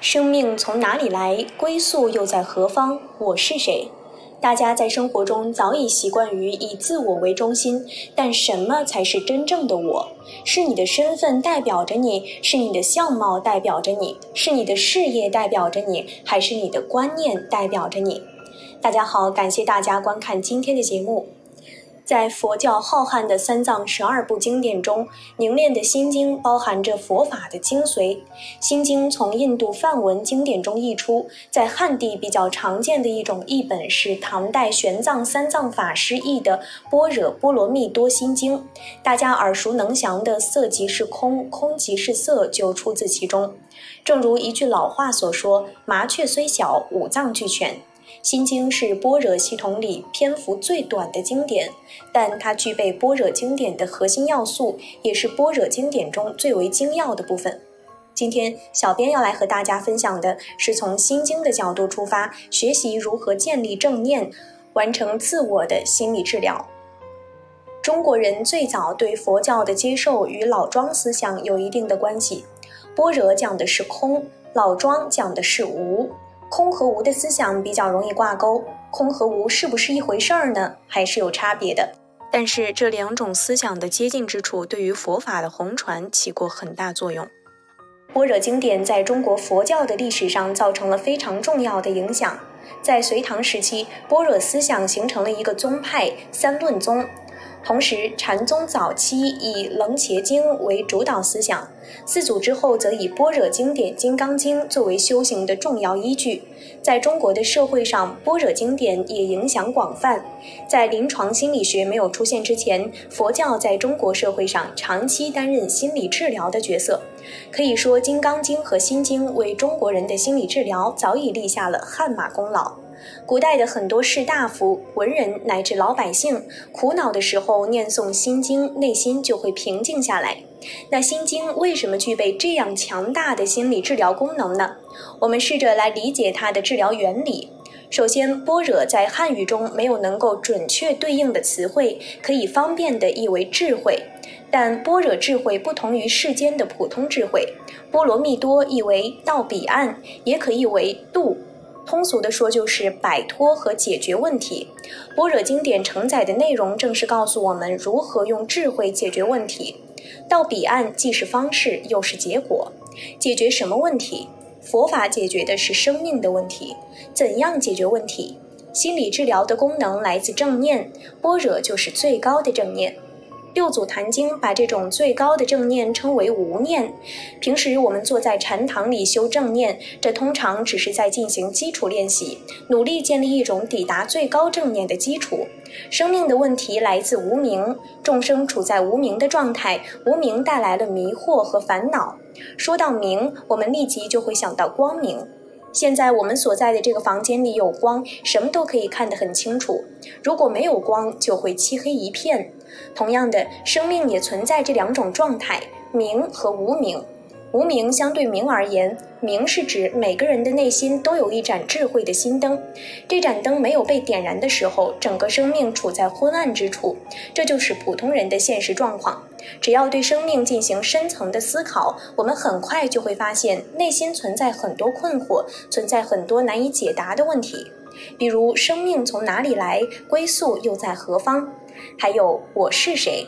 生命从哪里来？归宿又在何方？我是谁？大家在生活中早已习惯于以自我为中心，但什么才是真正的我？是你的身份代表着你，是你的相貌代表着你，是你的事业代表着你，还是你的观念代表着你？大家好，感谢大家观看今天的节目。在佛教浩瀚的三藏12部经典中，凝练的心经包含着佛法的精髓。心经从印度梵文经典中译出，在汉地比较常见的一种译本是唐代玄奘三藏法师译的《般若波罗蜜多心经》，大家耳熟能详的色即是空，空即是色就出自其中。正如一句老话所说，麻雀虽小，五脏俱全。心经是般若系统里篇幅最短的经典，但它具备般若经典的核心要素，也是般若经典中最为精要的部分。今天小编要来和大家分享的是从心经的角度出发，学习如何建立正念，完成自我的心理治疗。中国人最早对佛教的接受与老庄思想有一定的关系，般若讲的是空，老庄讲的是无。空和无的思想比较容易挂钩，空和无是不是一回事儿呢？还是有差别的。但是这两种思想的接近之处，对于佛法的弘传起过很大作用。般若经典在中国佛教的历史上造成了非常重要的影响。在隋唐时期，般若思想形成了一个宗派——三论宗。同时，禅宗早期以楞伽经为主导思想，四祖之后则以般若经典《金刚经》作为修行的重要依据。在中国的社会上，般若经典也影响广泛。在临床心理学没有出现之前，佛教在中国社会上长期担任心理治疗的角色。可以说，《金刚经》和《心经》为中国人的心理治疗早已立下了汗马功劳。古代的很多士大夫、文人乃至老百姓，苦恼的时候念诵心经，内心就会平静下来。那心经为什么具备这样强大的心理治疗功能呢？我们试着来理解它的治疗原理。首先，般若在汉语中没有能够准确对应的词汇，可以方便地译为智慧。但般若智慧不同于世间的普通智慧，波罗蜜多译为到彼岸，也可译为度。通俗地说，就是摆脱和解决问题。般若经典承载的内容正是告诉我们如何用智慧解决问题。到彼岸既是方式，又是结果。解决什么问题？佛法解决的是生命的问题。怎样解决问题？心理治疗的功能来自正念，般若就是最高的正念。六祖坛经把这种最高的正念称为无念。平时我们坐在禅堂里修正念，这通常只是在进行基础练习，努力建立一种抵达最高正念的基础。生命的问题来自无明，众生处在无明的状态，无明带来了迷惑和烦恼。说到明，我们立即就会想到光明。现在我们所在的这个房间里有光，什么都可以看得很清楚。如果没有光，就会漆黑一片。同样的，生命也存在这两种状态，明和无明。无明相对明而言，明是指每个人的内心都有一盏智慧的心灯，这盏灯没有被点燃的时候，整个生命处在昏暗之处，这就是普通人的现实状况。只要对生命进行深层的思考，我们很快就会发现内心存在很多困惑，存在很多难以解答的问题，比如生命从哪里来，归宿又在何方，还有我是谁。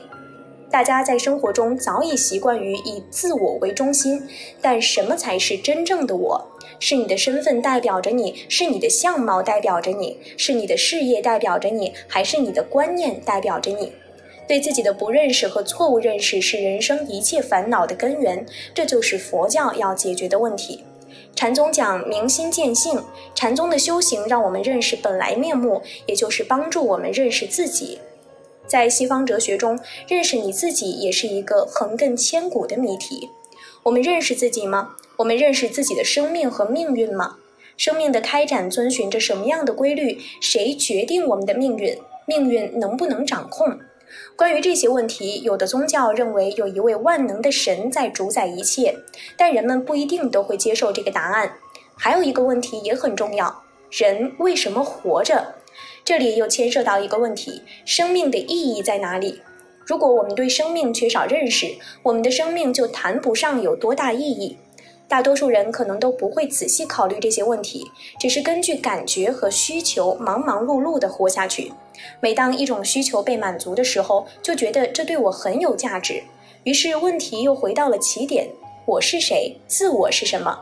大家在生活中早已习惯于以自我为中心，但什么才是真正的我？是你的身份代表着你，是你的相貌代表着你，是你的事业代表着你，还是你的观念代表着你？对自己的不认识和错误认识是人生一切烦恼的根源，这就是佛教要解决的问题。禅宗讲明心见性，禅宗的修行让我们认识本来面目，也就是帮助我们认识自己。在西方哲学中，认识你自己也是一个横亘千古的谜题。我们认识自己吗？我们认识自己的生命和命运吗？生命的开展遵循着什么样的规律？谁决定我们的命运？命运能不能掌控？关于这些问题，有的宗教认为有一位万能的神在主宰一切，但人们不一定都会接受这个答案。还有一个问题也很重要，人为什么活着？这里又牵涉到一个问题，生命的意义在哪里？如果我们对生命缺少认识，我们的生命就谈不上有多大意义。大多数人可能都不会仔细考虑这些问题，只是根据感觉和需求忙忙碌碌地活下去。每当一种需求被满足的时候，就觉得这对我很有价值，于是问题又回到了起点：我是谁？自我是什么？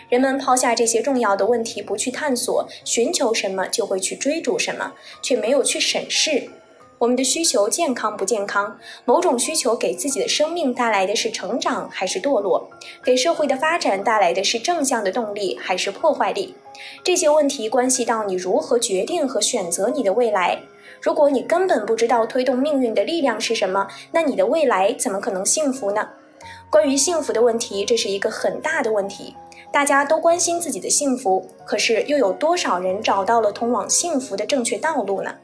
人们抛下这些重要的问题不去探索，寻求什么就会去追逐什么，却没有去审视我们的需求健康不健康？某种需求给自己的生命带来的是成长还是堕落？给社会的发展带来的是正向的动力还是破坏力？这些问题关系到你如何决定和选择你的未来。如果你根本不知道推动命运的力量是什么，那你的未来怎么可能幸福呢？关于幸福的问题，这是一个很大的问题。大家都关心自己的幸福，可是又有多少人找到了通往幸福的正确道路呢？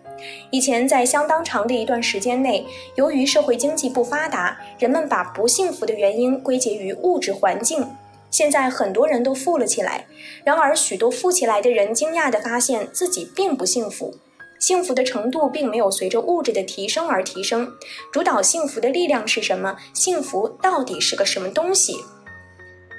以前在相当长的一段时间内，由于社会经济不发达，人们把不幸福的原因归结于物质环境。现在很多人都富了起来，然而许多富起来的人惊讶地发现自己并不幸福。幸福的程度并没有随着物质的提升而提升。主导幸福的力量是什么？幸福到底是个什么东西？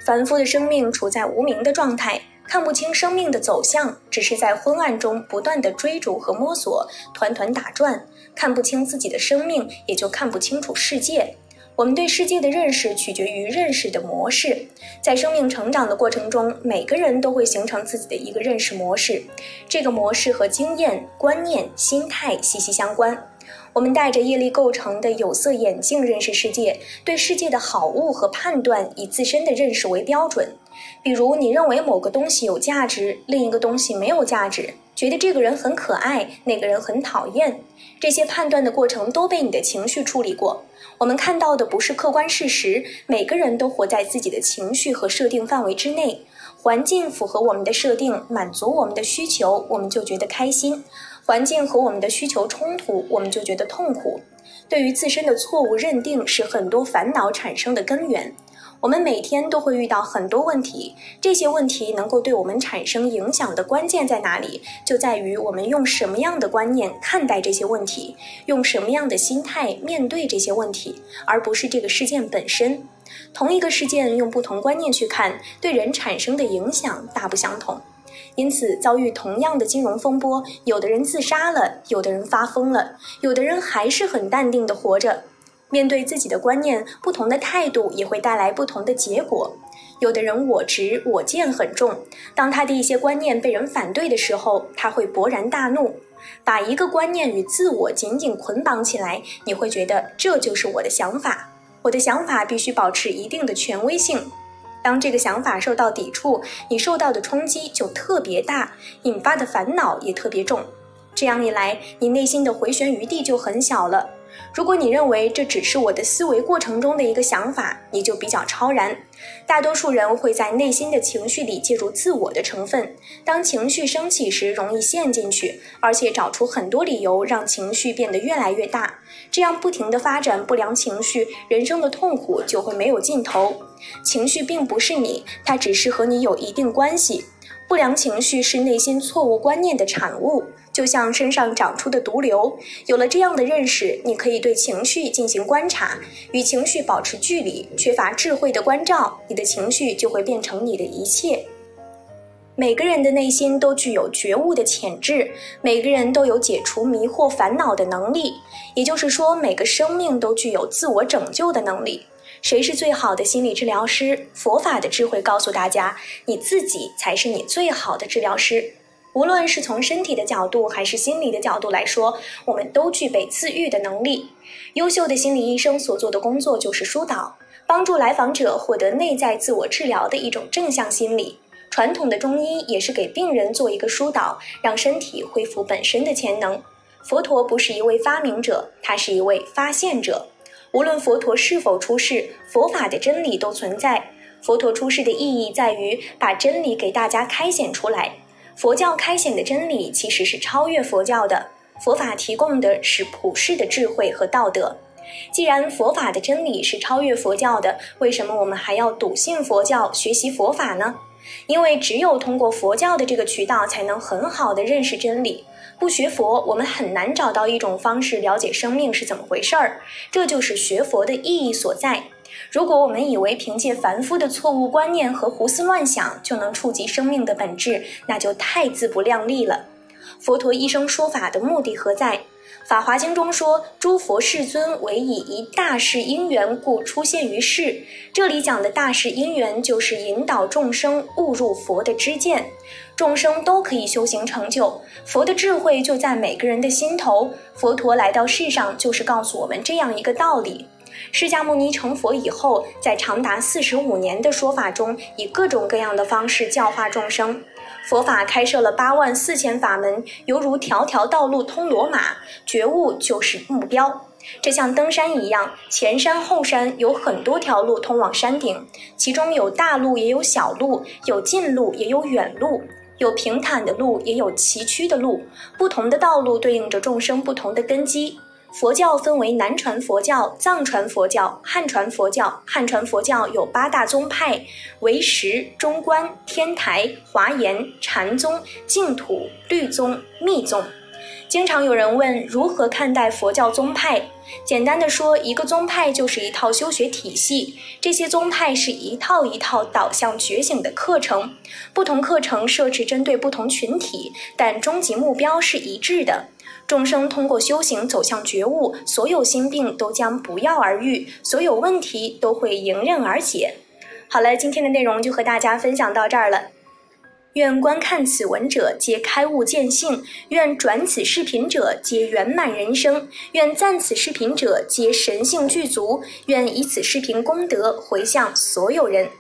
凡夫的生命处在无明的状态，看不清生命的走向，只是在昏暗中不断的追逐和摸索，团团打转，看不清自己的生命，也就看不清楚世界。我们对世界的认识取决于认识的模式，在生命成长的过程中，每个人都会形成自己的一个认识模式，这个模式和经验、观念、心态息息相关。我们戴着业力构成的有色眼镜认识世界，对世界的好恶和判断以自身的认识为标准。比如你认为某个东西有价值，另一个东西没有价值，觉得这个人很可爱，那个人很讨厌，这些判断的过程都被你的情绪处理过。我们看到的不是客观事实，每个人都活在自己的情绪和设定范围之内，环境符合我们的设定，满足我们的需求，我们就觉得开心；环境和我们的需求冲突，我们就觉得痛苦。对于自身的错误认定是很多烦恼产生的根源。我们每天都会遇到很多问题，这些问题能够对我们产生影响的关键在哪里？就在于我们用什么样的观念看待这些问题，用什么样的心态面对这些问题，而不是这个事件本身。同一个事件用不同观念去看，对人产生的影响大不相同。因此，遭遇同样的金融风波，有的人自杀了，有的人发疯了，有的人还是很淡定地活着。面对自己的观念，不同的态度也会带来不同的结果。有的人我执我见很重，当他的一些观念被人反对的时候，他会勃然大怒。把一个观念与自我紧紧捆绑起来，你会觉得这就是我的想法，我的想法必须保持一定的权威性。当这个想法受到抵触，你受到的冲击就特别大，引发的烦恼也特别重。这样一来，你内心的回旋余地就很小了。如果你认为这只是我的思维过程中的一个想法，你就比较超然。大多数人会在内心的情绪里介入自我的成分，当情绪升起时容易陷进去，而且找出很多理由让情绪变得越来越大，这样不停地发展不良情绪，人生的痛苦就会没有尽头。情绪并不是你，它只是和你有一定关系。不良情绪是内心错误观念的产物，就像身上长出的毒瘤。有了这样的认识，你可以对情绪进行观察，与情绪保持距离。缺乏智慧的关照，你的情绪就会变成你的一切。每个人的内心都具有觉悟的潜质，每个人都有解除迷惑烦恼的能力，也就是说，每个生命都具有自我拯救的能力。谁是最好的心理治疗师？佛法的智慧告诉大家，你自己才是你最好的治疗师。无论是从身体的角度还是心理的角度来说，我们都具备自愈的能力。优秀的心理医生所做的工作就是疏导，帮助来访者获得内在自我治疗的一种正向心理。传统的中医也是给病人做一个疏导，让身体恢复本身的潜能。佛陀不是一位发明者，他是一位发现者。无论佛陀是否出世，佛法的真理都存在。佛陀出世的意义在于把真理给大家开显出来。佛教开显的真理其实是超越佛教的，佛法提供的是普世的智慧和道德。既然佛法的真理是超越佛教的，为什么我们还要笃信佛教，学习佛法呢？因为只有通过佛教的这个渠道，才能很好的认识真理。不学佛，我们很难找到一种方式了解生命是怎么回事儿，这就是学佛的意义所在。如果我们以为凭借凡夫的错误观念和胡思乱想就能触及生命的本质，那就太自不量力了。佛陀一生说法的目的何在？法华经中说，诸佛世尊为以一大事因缘故出现于世。这里讲的大事因缘就是引导众生悟入佛的知见。众生都可以修行成就，佛的智慧就在每个人的心头。佛陀来到世上就是告诉我们这样一个道理。释迦牟尼成佛以后，在长达45年的说法中，以各种各样的方式教化众生。佛法开设了84000法门，犹如条条道路通罗马，觉悟就是目标。这像登山一样，前山后山有很多条路通往山顶，其中有大路也有小路，有近路也有远路，有平坦的路也有崎岖的路，不同的道路对应着众生不同的根基。佛教分为南传佛教、藏传佛教、汉传佛教。汉传佛教有8大宗派：唯识、中观、天台、华严、禅宗、净土、律宗、密宗。经常有人问如何看待佛教宗派，简单的说，一个宗派就是一套修学体系，这些宗派是一套一套导向觉醒的课程，不同课程设置针对不同群体，但终极目标是一致的。众生通过修行走向觉悟，所有心病都将不药而愈，所有问题都会迎刃而解。好了，今天的内容就和大家分享到这儿了。愿观看此文者皆开悟见性，愿转此视频者皆圆满人生，愿赞此视频者皆神性具足，愿以此视频功德回向所有人。